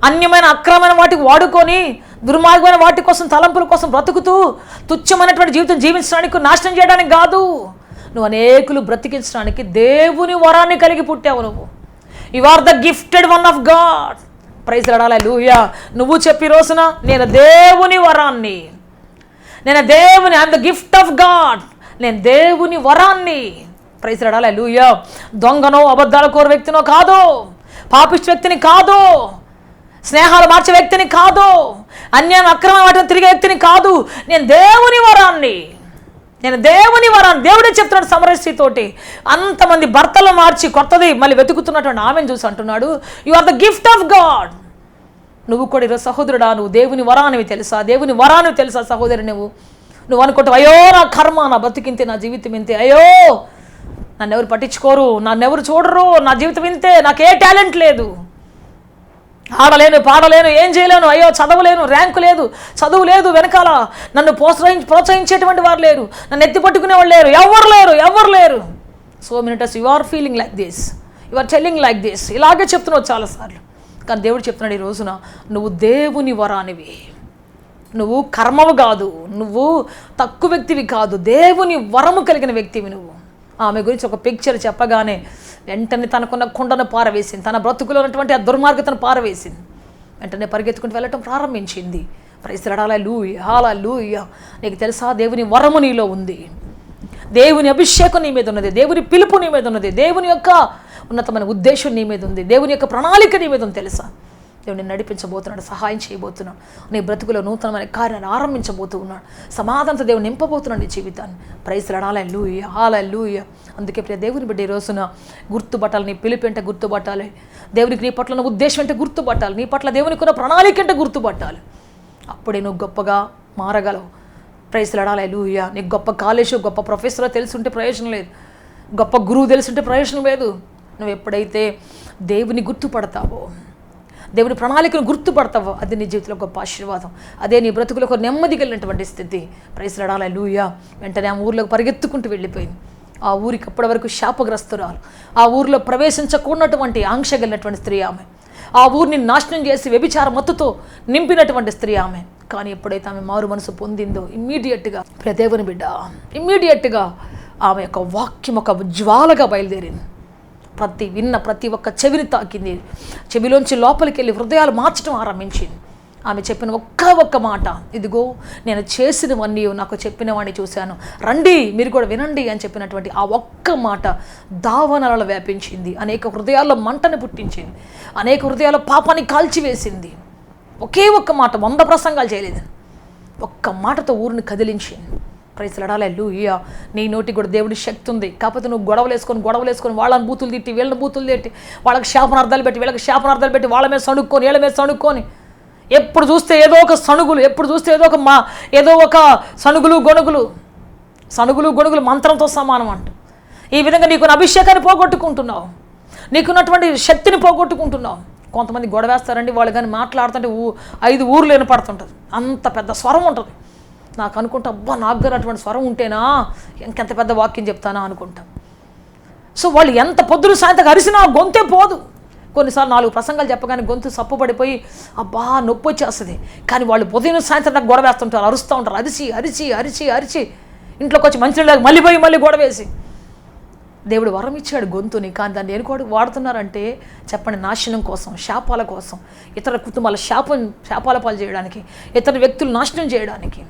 అన్యమైన అక్రమమైన వాటికి వాడుకొని దుర్మార్గమైన వాటి కోసం తలంపుల కోసం బ్రతుకుతూ తుచ్చమైనటువంటి జీవితం జీవించడానికి, నాశనం చేయడానికి కాదు. నువ్వు అనేకులు బ్రతికించడానికి దేవుని వరాన్ని కలిగి పుట్టావు. You are the gifted one of God. Praise Lord, hallelujah. నువ్వు చెప్పి రోజున నేను దేవుని వరాన్ని, I'm the gift of God, నేను దేవుని వరాన్ని. ప్రైజ్ లార్డ్, హల్లెలూయా. దొంగనో అబద్ధాల కోరు వ్యక్తినో కాదు, పాపిష్టి వ్యక్తిని కాదు, స్నేహాలు మార్చే వ్యక్తిని కాదు, అన్యాయం అక్రమ వాటిని తిరిగే వ్యక్తిని కాదు, నేను దేవుని వరాన్ని. దేవుడే చెప్తున్నాడు సమరస్యతోటి. అంతమంది భర్తలు మార్చి కొత్తది మళ్ళీ వెతుకుతున్నటువంటి ఆమెను చూసి అంటున్నాడు, you are the gift of God. నువ్వు కూడా ఈరోజు సహోదరుడా, నువ్వు దేవుని వరానివి తెలుసా? దేవుని వరానివి తెలుసా సహోదరు? నువ్వు అనుకుంటావు, అయ్యో నా కర్మ, నా బతికింతే, నా జీవితం ఇంతే, అయ్యో నన్ను ఎవరు పట్టించుకోరు, నన్ను ఎవరు చూడరు, నా జీవితం ఇంతే, నాకు ఏ టాలెంట్ లేదు, ఆడలేను, పాడలేను, ఏం చేయలేను, అయ్యో చదవలేను, ర్యాంకు లేదు, చదువు లేదు, వెనకాల నన్ను ప్రోత్సహించేటువంటి వారు లేరు, నన్ను ఎత్తి పట్టుకునేవాళ్ళు లేరు, ఎవరు లేరు. So many times you are feeling like this, you are telling like this. ఇలాగే చెప్తున్నావు చాలాసార్లు. కానీ దేవుడు చెప్తున్నాడు ఈ రోజున, నువ్వు దేవుని వరానివి, నువ్వు కర్మవు కాదు, నువ్వు తక్కువ వ్యక్తివి కాదు, దేవుని వరము కలిగిన వ్యక్తివి నువ్వు. ఆమె గురించి ఒక పిక్చర్ చెప్పగానే వెంటనే తనకున్న కుండను పారవేసింది, తన బ్రతుకులో ఉన్నటువంటి ఆ దుర్మార్గతను పారవేసింది. వెంటనే పరిగెత్తుకుంటూ వెళ్ళటం ప్రారంభించింది. ప్రైజ్ ది లార్డ్, హల్లెలూయా, హల్లెలూయా. నీకు తెలుసా, దేవుని వరము నీలో ఉంది, దేవుని అభిషేకం నీ మీద ఉన్నది, దేవుని పిలుపు నీ మీద ఉన్నది, దేవుని యొక్క ఉన్నతమైన ఉద్దేశం నీ మీద ఉంది, దేవుని యొక్క ప్రణాళిక నీ మీద ఉంది. తెలుసా, దేవుని నడిపించబోతున్నాడు, సహాయం చేయబోతున్నాడు, నీ బ్రతుకులో నూతనమైన కార్యాన్ని ఆరంభించబోతూ ఉన్నాడు, సమాధానంతో దేవుని నింపబోతున్నాడు నీ జీవితాన్ని. ప్రైజ్ ది లార్డ్, హల్లెలూయా, హల్లెలూయా. అందుకే ప్రియ దేవుని బిడ్డ, ఈ రోజున గుర్తుపట్టాలి, నీ పిలుపు అంటే గుర్తుపట్టాలి, దేవునికి నీ పట్ల ఉన్న ఉద్దేశం అంటే గుర్తుపట్టాలి, నీ పట్ల దేవునికి ఉన్న ప్రణాళిక అంటే గుర్తుపట్టాలి. అప్పుడే నువ్వు గొప్పగా మారగలవు. ప్రైజ్ ది లార్డ్, హల్లెలూయా. నీకు గొప్ప కాలేజు, గొప్ప ప్రొఫెసర్ తెలుసుంటే ప్రయోజనం లేదు, గొప్ప గురువు తెలుసుంటే ప్రయోజనం లేదు. నువ్వు ఎప్పుడైతే దేవుని గుర్తుపడతావో, దేవుని ప్రణాళికను గుర్తుపడతావో, అది నీ జీవితంలో గొప్ప ఆశీర్వాదం, అదే నీ బ్రతుకులో ఒక నెమ్మది కలిగినటువంటి స్థితి. ప్రైజ్ ది లార్డ్, హల్లెలూయా. వెంటనే ఆ ఊర్లోకి పరిగెత్తుకుంటూ వెళ్ళిపోయింది. ఆ ఊరికి అప్పటి వరకు శాపగ్రస్తురాలు, ఆ ఊరిలో ప్రవేశించకూడనటువంటి ఆంక్ష కలిగినటువంటి స్త్రీ ఆమె, ఆ ఊరిని నాశనం చేసి వ్యభిచార మత్తుతో నింపినటువంటి స్త్రీ ఆమె. కానీ ఎప్పుడైతే ఆమె మారు మనసు పొందిందో, ఇమ్మీడియట్గా ప్రియ దేవుని బిడ్డ, ఇమ్మీడియట్గా ఆమె యొక్క వాక్యం ఒక జ్వాలగా బయలుదేరింది. విన్న ప్రతి ఒక్క చెవిని తాకింది, చెవిలోంచి లోపలికి వెళ్ళి హృదయాలు మార్చడం ఆరంభించింది. ఆమె చెప్పిన ఒక్క మాట, ఇదిగో నేను చేసినవన్నీ నాకు చెప్పిన వాడిని చూశాను, రండి మీరు కూడా వినండి అని చెప్పినటువంటి ఆ ఒక్క మాట దావానలలో వ్యాపించింది, అనేక హృదయాల్లో మంటను పుట్టించింది, అనేక హృదయాల్లో పాపాన్ని కాల్చివేసింది. ఒకే ఒక్క మాట, 100 ప్రసంగాలు చేయలేదు, ఒక్క మాటతో ఊరిని కదిలించింది. ప్రైజ్ ది లార్డ్, హల్లెలూయా. నీ నోటికి కూడా దేవుడి శక్తి ఉంది. కాకపోతే నువ్వు గొడవలు వేసుకొని వాళ్ళని బూతులు తిట్టి, వీళ్ళని బూతులు తిట్టి, వాళ్ళకి శాపనార్థాలు పెట్టి, వీళ్ళకి శాపనార్థాలు పెట్టి, వాళ్ళ మీద సణుక్కొని, వీళ్ళ మీద సణుక్కొని, ఎప్పుడు చూస్తే ఏదో ఒక సణుగులు, ఎప్పుడు చూస్తే ఏదో ఒక సణుగులు గొణుగులు మంత్రంతో సమానం అంట. ఈ విధంగా నీకున్న అభిషేకాన్ని పోగొట్టుకుంటున్నావు, నీకున్నటువంటి శక్తిని పోగొట్టుకుంటున్నావు. కొంతమంది గొడవేస్తారండి, వాళ్ళు కానీ మాట్లాడుతుంటే 5 ఊర్లు వినపడుతుంటుంది, అంత పెద్ద స్వరం ఉంటుంది. నాకు అనుకుంటా, అబ్బా నాకు గారు అటువంటి స్వరం ఉంటేనా ఇంకెంత పెద్ద వాక్యం చెప్తానా అనుకుంటాం. సో వాళ్ళు ఎంత పొద్దున సాయంత్రం అరిసినా గొంతే పోదు. కొన్నిసార్లు 4 ప్రసంగాలు చెప్పగానే గొంతు సప్పుపడిపోయి అబ్బా నొప్పి వచ్చేస్తుంది. కానీ వాళ్ళు ఉదయం సాయంత్రం నాకు గొడవ వేస్తుంటారు, అరుస్తూ ఉంటారు, అరిచి ఇంట్లోకి వచ్చి మంచినీళ్ళకి మళ్ళీ గొడవ వేసి. దేవుడు వరం ఇచ్చాడు గొంతుని, కానీ దాన్ని దేనికి వాడుతున్నారంటే చెప్పండి, నాశనం కోసం, శాపాల కోసం, ఇతర కుటుంబాల శాపాల పాలు చేయడానికి, ఇతర వ్యక్తులు నాశనం చేయడానికి,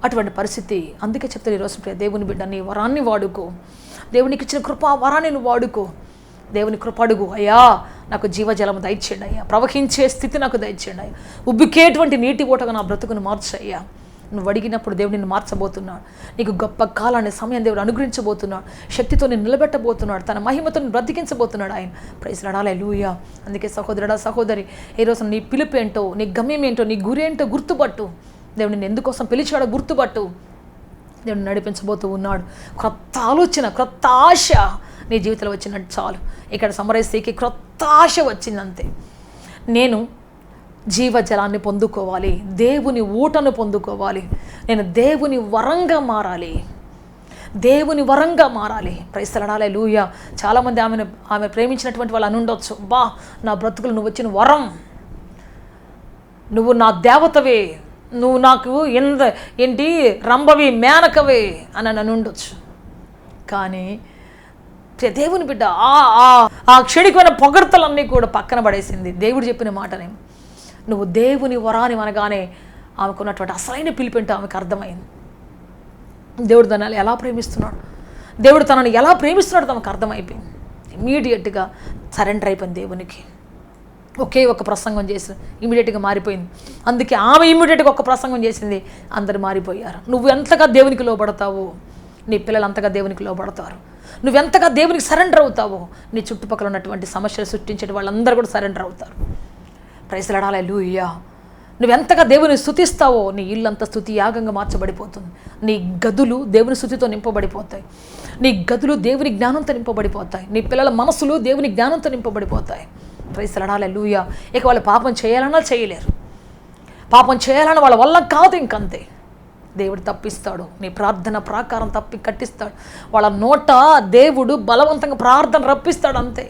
అటువంటి పరిస్థితి. అందుకే చెప్తాను ఈరోజు ప్రియ దేవుని బిడ్డ, నీ వరాన్ని వాడుకో, దేవునికి ఇచ్చిన కృప వరాన్ని నువ్వు వాడుకో, దేవుని కృప అడుగు. అయ్యా నాకు జీవజలం దయచేయండి అయ్యా, ప్రవహించే స్థితి నాకు దయచేయండి అయ్యా, ఉబ్బికేటువంటి నీటి ఓటగా నా బ్రతుకును మార్చయ్యా. నువ్వు అడిగినప్పుడు దేవుడు నిన్ను మార్చబోతున్నాడు, నీకు గొప్ప కాలాన్ని సమయం దేవుడు అనుగ్రహించబోతున్నాడు, శక్తితో నేను నిలబెట్టబోతున్నాడు, తన మహిమతో బ్రతికించబోతున్నాడు ఆయన. ప్రైజ్ ది లార్డ్, హల్లెలూయా. అందుకే సహోదరుడా, సహోదరి, ఈరోజు నీ పిలుపు ఏంటో, నీ గమ్యం ఏంటో, నీ గురి ఏంటో గుర్తుపట్టు. దేవుడు నిన్ను ఎందుకోసం పిలిచాడో గుర్తుపట్టు. దేవుడు నడిపించబోతూ ఉన్నాడు. క్రొత్త ఆలోచన, క్రొత్త ఆశ నీ జీవితంలో వచ్చినట్టు చాలు. ఇక్కడ సమరస్యకి క్రొత్త ఆశ వచ్చిందంతే. నేను జీవజలాన్ని పొందుకోవాలి, దేవుని ఊటను పొందుకోవాలి, నేను దేవుని వరంగా మారాలి, దేవుని వరంగా మారాలి. ప్రైజ్ ది లార్డ్, హల్లెలూయా. చాలామంది ఆమె ప్రేమించినటువంటి వాళ్ళు అని ఉండొచ్చు, బా నా బ్రతుకులు నువ్వు వచ్చిన వరం, నువ్వు నా దేవతవే, నువ్వు నాకు ఏంటి రంభవి మేనకవే అని ఉండొచ్చు. కానీ దేవుని బిడ్డ ఆ క్షణికమైన పొగడ్తలన్నీ కూడా పక్కన పడేసింది. దేవుడు చెప్పిన మాటనే, నువ్వు దేవుని వరాన్ని అనగానే ఆమెకున్నటువంటి అసలైన పిలిపేంటో ఆమెకు అర్థమైంది. దేవుడు తనని ఎలా ప్రేమిస్తున్నాడు, దేవుడు తనని ఎలా ప్రేమిస్తున్నాడు తమకు అర్థమైపోయింది. ఇమీడియట్గా సరెండర్ అయిపోయింది దేవునికి. ఒకే ఒక ప్రసంగం చేసి ఇమీడియట్గా మారిపోయింది. అందుకే ఆమె ఇమీడియట్గా ఒక ప్రసంగం చేసింది, అందరు మారిపోయారు. నువ్వు ఎంతగా దేవునికి లోబడతావో నీ పిల్లలు అంతగా దేవునికి లోబడతారు. నువ్వెంతగా దేవునికి సరెండర్ అవుతావో నీ చుట్టుపక్కల ఉన్నటువంటి సమస్యలు సృష్టించే వాళ్ళందరూ కూడా సరెండర్ అవుతారు. ప్రైజ్ ది లార్డ్, హల్లెలూయా. నువ్వెంతగా దేవుని స్తుతిస్తావో నీ ఇల్లంతా స్తుతి యాగంగా మార్చబడిపోతుంది. నీ గదులు దేవుని స్తుతితో నింపబడిపోతాయి, నీ గదులు దేవుని జ్ఞానంతో నింపబడిపోతాయి, నీ పిల్లల మనసులు దేవుని జ్ఞానంతో నింపబడిపోతాయి. ప్రైజ్ ది లార్డ్, హల్లెలూయా. ఇక వాళ్ళు పాపం చేయాలన్నా చేయలేరు, పాపం చేయాలన్నా వాళ్ళ వల్ల కాదు, ఇంకంతే. దేవుడు తప్పిస్తాడు, నీ ప్రార్థన ప్రాకారం కట్టిస్తాడు. వాళ్ళ నోట దేవుడు బలవంతంగా ప్రార్థన రప్పిస్తాడు, అంతే.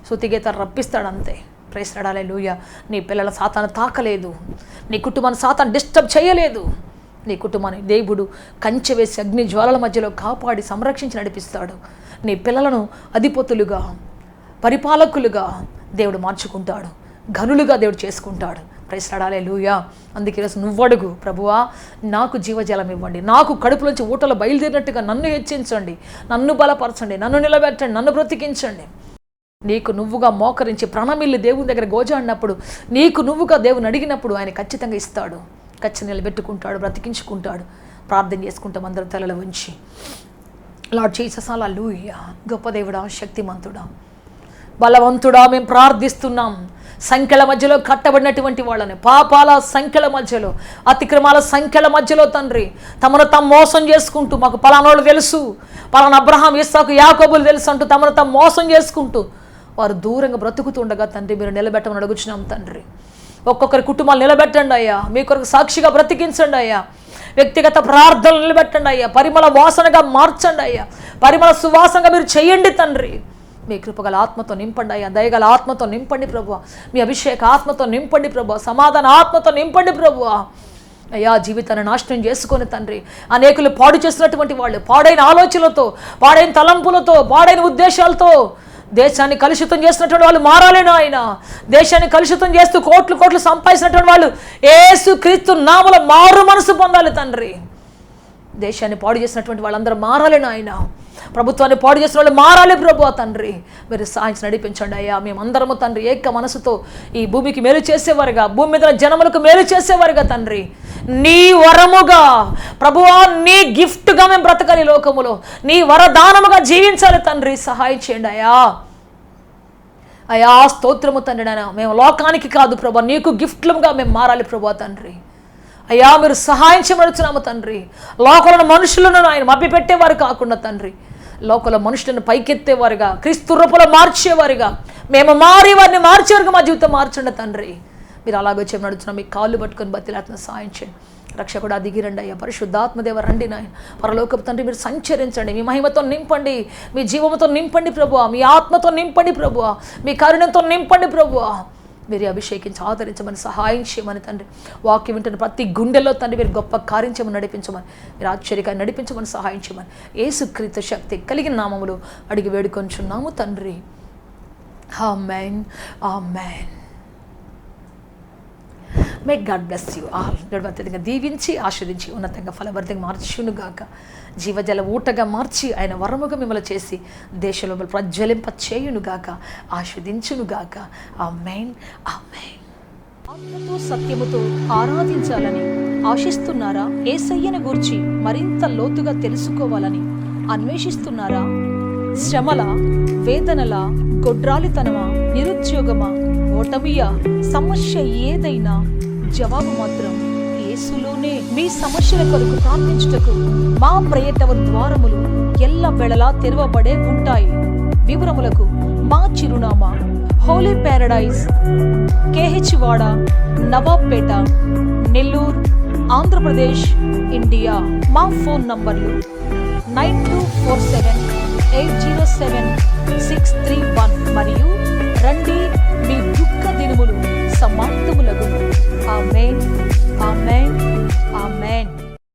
స్తుతిగీతాలు రప్పిస్తాడు, అంతే. ప్రైజ్ ది లార్డ్, హల్లెలూయా. నీ పిల్లల సాతాను తాకలేదు, నీ కుటుంబాన్ని సాతాను డిస్టర్బ్ చేయలేదు. నీ కుటుంబాన్ని దేవుడు కంచె వేసి అగ్ని జ్వాలల మధ్యలో కాపాడి సంరక్షించి నడిపిస్తాడు. నీ పిల్లలను అధిపతులుగా, పరిపాలకులుగా దేవుడు మార్చుకుంటాడు. ఘనులుగా దేవుడు చేసుకుంటాడు. ప్రైస్లాడాలే లూయా. అందుకే ఈరోజు నువ్వు అడుగు, ప్రభువా నాకు జీవజలం ఇవ్వండి, నాకు కడుపులోంచి ఊటలు బయలుదేరినట్టుగా నన్ను హెచ్చించండి, నన్ను బలపరచండి, నన్ను నిలబెట్టండి, నన్ను బ్రతికించండి. నీకు నువ్వుగా మోకరించి ప్రణమిల్లి దేవుని దగ్గర గోజాడినప్పుడు, నీకు నువ్వుగా దేవుని అడిగినప్పుడు ఆయన ఖచ్చితంగా ఇస్తాడు, ఖచ్చితంగా నిలబెట్టుకుంటాడు, బ్రతికించుకుంటాడు. ప్రార్థన చేసుకుంటాం అందరూ తలల ఉంచి. లార్డ్ జీసస్ హల్లెలూయా. గొప్ప దేవుడా, శక్తిమంతుడా, బలవంతుడా, మేము ప్రార్థిస్తున్నాం. సంఖ్యల మధ్యలో కట్టబడినటువంటి వాళ్ళని, పాపాల సంఖ్యల మధ్యలో, అతిక్రమాల సంఖ్యల మధ్యలో తండ్రి తమను తాము మోసం చేసుకుంటూ, మాకు పలానోళ్ళు తెలుసు, పలానా అబ్రహాం, ఇస్సాకు, యాకోబులు తెలుసు అంటూ తమను తాము మోసం చేసుకుంటూ వారు దూరంగా బ్రతుకుతుండగా తండ్రి మీరు నిలబెట్టమని అడుగుచున్నాం తండ్రి. ఒక్కొక్కరి కుటుంబాలు నిలబెట్టండి అయ్యా, మీ కొరకు సాక్షిగా బ్రతికించండి అయ్యా, వ్యక్తిగత ప్రార్థనలు నిలబెట్టండి అయ్యా, పరిమళ వాసనగా మార్చండి అయ్యా, పరిమళ సువాసనగా మీరు చేయండి తండ్రి. మీ కృపగల ఆత్మతో నింపండి అయ్యా, దయగల ఆత్మతో నింపండి ప్రభువా, మీ అభిషేక ఆత్మతో నింపండి ప్రభువా, సమాధాన ఆత్మతో నింపండి ప్రభువా. అయ్యా జీవితాన్ని నాశనం చేసుకొని తండ్రి అనేకులు పాడు చేస్తున్నటువంటి వాళ్ళు, పాడైన ఆలోచనలతో, పాడైన తలంపులతో, పాడైన ఉద్దేశాలతో దేశాన్ని కలుషితం చేసినటువంటి వాళ్ళు మారాలేను ఆయన. దేశాన్ని కలుషితం చేస్తూ కోట్లు కోట్లు సంపాదించినటువంటి వాళ్ళు యేసు క్రీస్తు నామములో మారు మనసు పొందాలి తండ్రి. దేశాన్ని పాడు చేసినటువంటి వాళ్ళందరూ మారాలేను ఆయన. ప్రభుత్వాన్ని పాడు చేసిన వాళ్ళు మారాలి ప్రభువా తండ్రి. మీరు సాయించి నడిపించండి అయ్యా. మేమందరము తండ్రి ఏక మనసుతో ఈ భూమికి మేలు చేసేవారుగా, భూమి మీద జనములకు మేలు చేసేవారుగా తండ్రి, నీ వరముగా ప్రభువా, నీ గిఫ్ట్గా మేము బ్రతకాలి లోకములో, నీ వరదానముగా జీవించాలి తండ్రి. సహాయం చేయండి అయ్యా. అయ్యా స్తోత్రము తండ్రి. నాయన మేము లోకానికి కాదు ప్రభా, నీకు గిఫ్ట్లుగా మేము మారాలి ప్రభువా తండ్రి. అయ్యా మీరు సహాయం చేయమడుచున్నాము తండ్రి. లోకంలో మనుషులను ఆయన మభ్యపెట్టేవారు కాకుండా తండ్రి, లోకంలో మనుషులను పైకెత్తేవారుగా, క్రీస్తు రూపంలో మార్చేవారుగా మేము మారి వారిని మార్చేవారుగా మా జీవితం మార్చండి తండ్రి. మీరు అలాగే వచ్చి నడుచున్నాం, మీ కాళ్ళు పట్టుకొని బతిలాత్మ సాయం చేయండి. రక్షకుడా దిగిరండి అయ్యా, పరిశుద్ధాత్మదేవ రండి నాయన. పరలోకపు తండ్రి మీరు సంచరించండి, మీ మహిమతో నింపండి, మీ జీవముతో నింపండి ప్రభువా, మీ ఆత్మతో నింపండి ప్రభువా, మీ కరుణతో నింపండి ప్రభువా. మీరు అభిషేకించి ఆదరించమని సహాయం చేయమని తండ్రి. వాక్యం వింటున్న ప్రతి గుండెల్లో తండ్రి మీరు గొప్ప కార్యం చేయమని నడిపించమని, మీరు ఆశ్చర్యకాన్ని నడిపించమని సహాయం చేయమని యేసుక్రీస్తు శక్తి కలిగిన నామములో అడిగి వేడుకొంచున్నాము తండ్రి. ఆమేన్, ఆమేన్. May God bless you all. గడవతగా దీవించి ఆశీర్వదించి ఉన్నతంగా ఫలవర్తంగా మార్చునుగాక, జీవజల ఊటగా మార్చి ఆయన వరముగా మిమ్మల్ని చేసి దేశంలో మిమ్మల్ని ప్రజ్వలింప చేయునుగాక, ఆశీర్వదించునుగాక. ఆమేన్, ఆమేన్. ఆత్మతో సత్యముతో ఆరాధించాలని ఆశిస్తున్నారా? యేసయ్యను గూర్చి మరింత లోతుగా తెలుసుకోవాలని అన్వేషిస్తున్నారా? శ్రమల, వేదనల, గొడ్రాలితనమా, నిరుద్యోగమా, ఓటమియా, సమస్య ఏదైనా జవాబు మాత్రం యేసులోనే. మీ సమస్యల కొరకు ప్రార్థించుటకు మా ప్రయత్న ద్వారములు ఎల్ల వేళలా తెరవబడే ఉంటాయి. వివరములకు మా చిరునామా హోలీ ప్యారడైజ్, KH వాడ, నవాబ్పేట, నెల్లూరు, ఆంధ్రప్రదేశ్, ఇండియా. మా ఫోన్ నంబర్లు 9247807631 మరియు రండి మీ దుఃఖ దినములు సమాప్తములగును. ఆమేన్, ఆమేన్.